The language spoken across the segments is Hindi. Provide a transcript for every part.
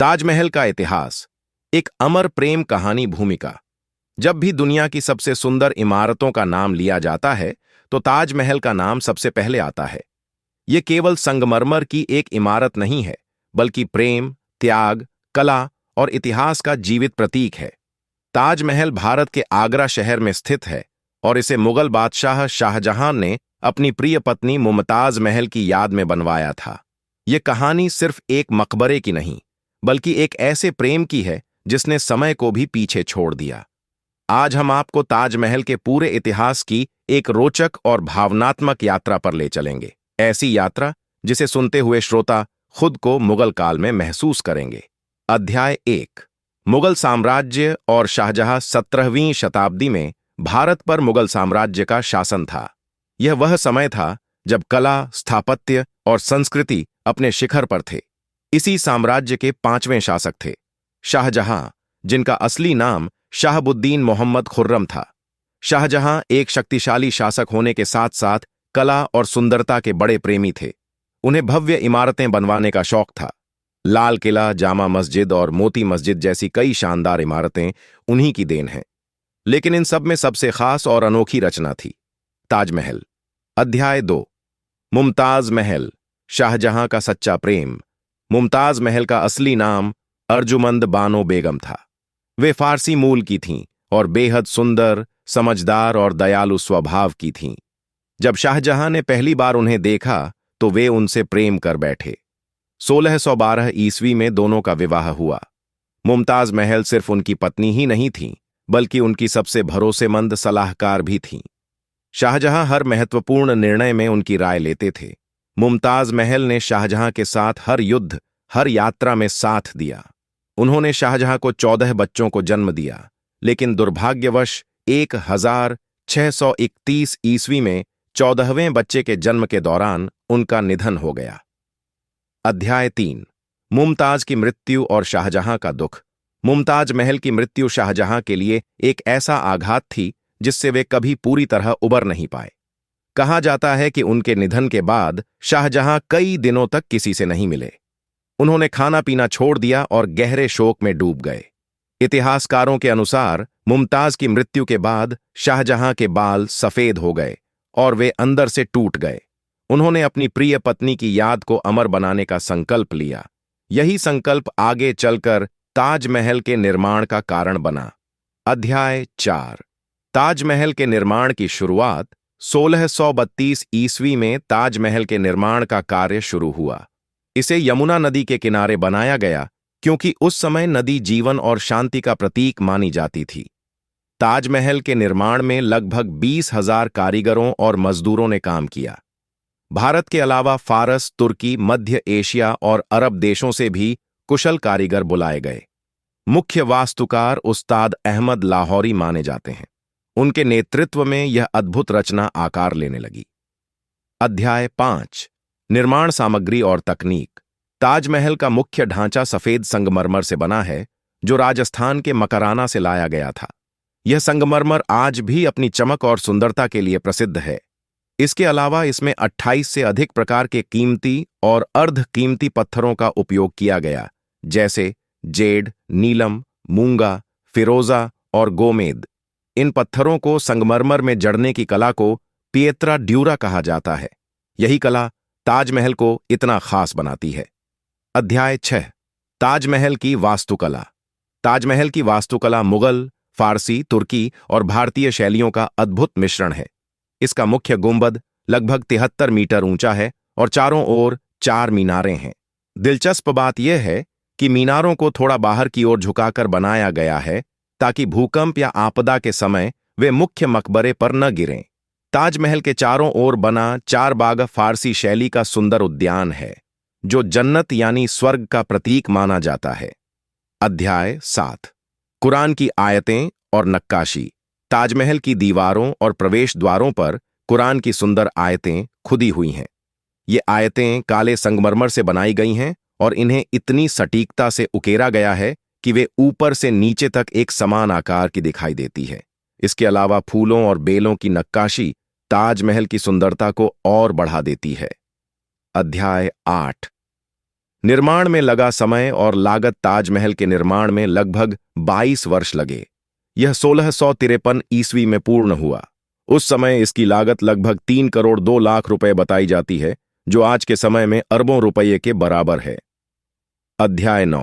ताजमहल का इतिहास। एक अमर प्रेम कहानी भूमिका। जब भी दुनिया की सबसे सुंदर इमारतों का नाम लिया जाता है तो ताजमहल का नाम सबसे पहले आता है। ये केवल संगमरमर की एक इमारत नहीं है, बल्कि प्रेम, त्याग, कला और इतिहास का जीवित प्रतीक है। ताजमहल भारत के आगरा शहर में स्थित है और इसे मुगल बादशाह शाहजहां ने अपनी प्रिय पत्नी मुमताज महल की याद में बनवाया था। ये कहानी सिर्फ एक मकबरे की नहीं, बल्कि एक ऐसे प्रेम की है जिसने समय को भी पीछे छोड़ दिया। आज हम आपको ताजमहल के पूरे इतिहास की एक रोचक और भावनात्मक यात्रा पर ले चलेंगे। ऐसी यात्रा जिसे सुनते हुए श्रोता खुद को मुगल काल में महसूस करेंगे। अध्याय 1। मुगल साम्राज्य और शाहजहां। 17वीं शताब्दी में भारत पर मुगल साम्राज्य का शासन था। यह वह समय था जब कला, स्थापत्य और संस्कृति अपने शिखर पर थे। इसी साम्राज्य के 5वें शासक थे शाहजहां, जिनका असली नाम शाहबुद्दीन मोहम्मद खुर्रम था। शाहजहां एक शक्तिशाली शासक होने के साथ साथ कला और सुंदरता के बड़े प्रेमी थे। उन्हें भव्य इमारतें बनवाने का शौक था। लाल किला, जामा मस्जिद और मोती मस्जिद जैसी कई शानदार इमारतें उन्हीं की देन हैं। लेकिन इन सब में सबसे खास और अनोखी रचना थी ताजमहल। अध्याय 2। मुमताज महल। शाहजहां का सच्चा प्रेम। मुमताज महल का असली नाम अर्जुमंद बानो बेगम था। वे फारसी मूल की थीं और बेहद सुंदर, समझदार और दयालु स्वभाव की थीं। जब शाहजहां ने पहली बार उन्हें देखा तो वे उनसे प्रेम कर बैठे। 1612 ईस्वी में दोनों का विवाह हुआ। मुमताज महल सिर्फ उनकी पत्नी ही नहीं थीं, बल्कि उनकी सबसे भरोसेमंद सलाहकार भी थीं। शाहजहां हर महत्वपूर्ण निर्णय में उनकी राय लेते थे। मुमताज महल ने शाहजहां के साथ हर युद्ध, हर यात्रा में साथ दिया। उन्होंने शाहजहां को 14 बच्चों को जन्म दिया, लेकिन दुर्भाग्यवश 1631 ईस्वी में 14वें बच्चे के जन्म के दौरान उनका निधन हो गया। अध्याय 3। मुमताज की मृत्यु और शाहजहां का दुख। मुमताज महल की मृत्यु शाहजहां के लिए एक ऐसा आघात थी जिससे वे कभी पूरी तरह उबर नहीं पाए। कहा जाता है कि उनके निधन के बाद शाहजहां कई दिनों तक किसी से नहीं मिले। उन्होंने खाना पीना छोड़ दिया और गहरे शोक में डूब गए। इतिहासकारों के अनुसार मुमताज की मृत्यु के बाद शाहजहां के बाल सफेद हो गए और वे अंदर से टूट गए। उन्होंने अपनी प्रिय पत्नी की याद को अमर बनाने का संकल्प लिया। यही संकल्प आगे चलकर ताजमहल के निर्माण का कारण बना। अध्याय 4। ताजमहल के निर्माण की शुरुआत। 1632 ईस्वी में ताजमहल के निर्माण का कार्य शुरू हुआ। इसे यमुना नदी के किनारे बनाया गया क्योंकि उस समय नदी जीवन और शांति का प्रतीक मानी जाती थी। ताजमहल के निर्माण में लगभग 20,000 कारीगरों और मजदूरों ने काम किया। भारत के अलावा फारस, तुर्की, मध्य एशिया और अरब देशों से भी कुशल कारीगर बुलाए गए। मुख्य वास्तुकार उस्ताद अहमद लाहौरी माने जाते हैं। उनके नेतृत्व में यह अद्भुत रचना आकार लेने लगी। अध्याय 5। निर्माण सामग्री और तकनीक। ताजमहल का मुख्य ढांचा सफेद संगमरमर से बना है, जो राजस्थान के मकराना से लाया गया था। यह संगमरमर आज भी अपनी चमक और सुंदरता के लिए प्रसिद्ध है। इसके अलावा इसमें 28 से अधिक प्रकार के कीमती और अर्ध कीमती पत्थरों का उपयोग किया गया, जैसे जेड, नीलम, मूंगा, फिरोजा और गोमेद। इन पत्थरों को संगमरमर में जड़ने की कला को पिएत्रा ड्यूरा कहा जाता है। यही कला ताजमहल को इतना खास बनाती है। अध्याय 6। ताजमहल की वास्तुकला। ताजमहल की वास्तुकला मुगल, फारसी, तुर्की और भारतीय शैलियों का अद्भुत मिश्रण है। इसका मुख्य गुंबद लगभग 73 मीटर ऊंचा है और चारों ओर 4 मीनारें हैं। दिलचस्प बात यह है कि मीनारों को थोड़ा बाहर की ओर झुकाकर बनाया गया है ताकि भूकंप या आपदा के समय वे मुख्य मकबरे पर न गिरें। ताजमहल के चारों ओर बना 4 बाग फारसी शैली का सुंदर उद्यान है, जो जन्नत यानी स्वर्ग का प्रतीक माना जाता है। अध्याय 7। कुरान की आयतें और नक्काशी। ताजमहल की दीवारों और प्रवेश द्वारों पर कुरान की सुंदर आयतें खुदी हुई हैं। ये आयतें काले संगमरमर से बनाई गई हैं और इन्हें इतनी सटीकता से उकेरा गया है कि वे ऊपर से नीचे तक एक समान आकार की दिखाई देती है। इसके अलावा फूलों और बेलों की नक्काशी ताजमहल की सुंदरता को और बढ़ा देती है। अध्याय 8। निर्माण में लगा समय और लागत ताजमहल के निर्माण में लगभग 22 वर्ष लगे। यह 1653 ईस्वी में पूर्ण हुआ। उस समय इसकी लागत लगभग 3 करोड़ 2 लाख रुपए बताई जाती है, जो आज के समय में अरबों रुपये के बराबर है। अध्याय 9।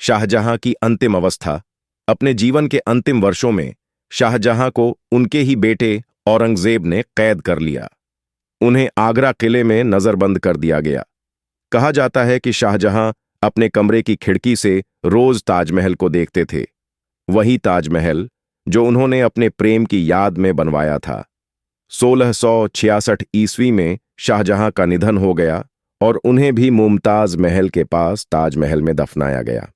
शाहजहां की अंतिम अवस्था। अपने जीवन के अंतिम वर्षों में शाहजहां को उनके ही बेटे औरंगजेब ने कैद कर लिया। उन्हें आगरा किले में नजरबंद कर दिया गया। कहा जाता है कि शाहजहां अपने कमरे की खिड़की से रोज ताजमहल को देखते थे, वही ताजमहल जो उन्होंने अपने प्रेम की याद में बनवाया था। 1666 ईस्वी में शाहजहां का निधन हो गया और उन्हें भी मुमताज महल के पास ताजमहल में दफनाया गया।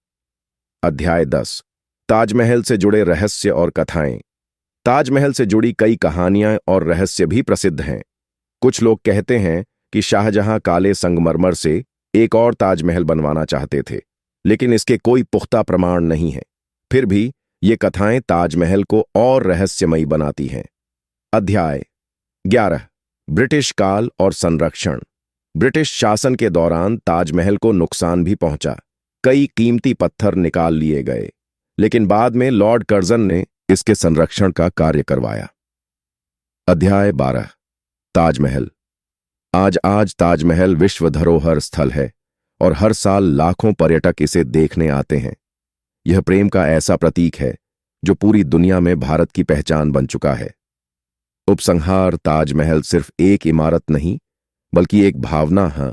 अध्याय 10। ताजमहल से जुड़े रहस्य और कथाएं। ताजमहल से जुड़ी कई कहानियां और रहस्य भी प्रसिद्ध हैं। कुछ लोग कहते हैं कि शाहजहां काले संगमरमर से एक और ताजमहल बनवाना चाहते थे, लेकिन इसके कोई पुख्ता प्रमाण नहीं है। फिर भी ये कथाएं ताजमहल को और रहस्यमयी बनाती हैं। अध्याय 11। ब्रिटिश काल और संरक्षण। ब्रिटिश शासन के दौरान ताजमहल को नुकसान भी पहुंचा। कई कीमती पत्थर निकाल लिए गए, लेकिन बाद में लॉर्ड कर्जन ने इसके संरक्षण का कार्य करवाया। अध्याय 12। ताजमहल। आज ताजमहल विश्व धरोहर स्थल है और हर साल लाखों पर्यटक इसे देखने आते हैं। यह प्रेम का ऐसा प्रतीक है जो पूरी दुनिया में भारत की पहचान बन चुका है। उपसंहार: ताजमहल सिर्फ एक इमारत नहीं, बल्कि एक भावना है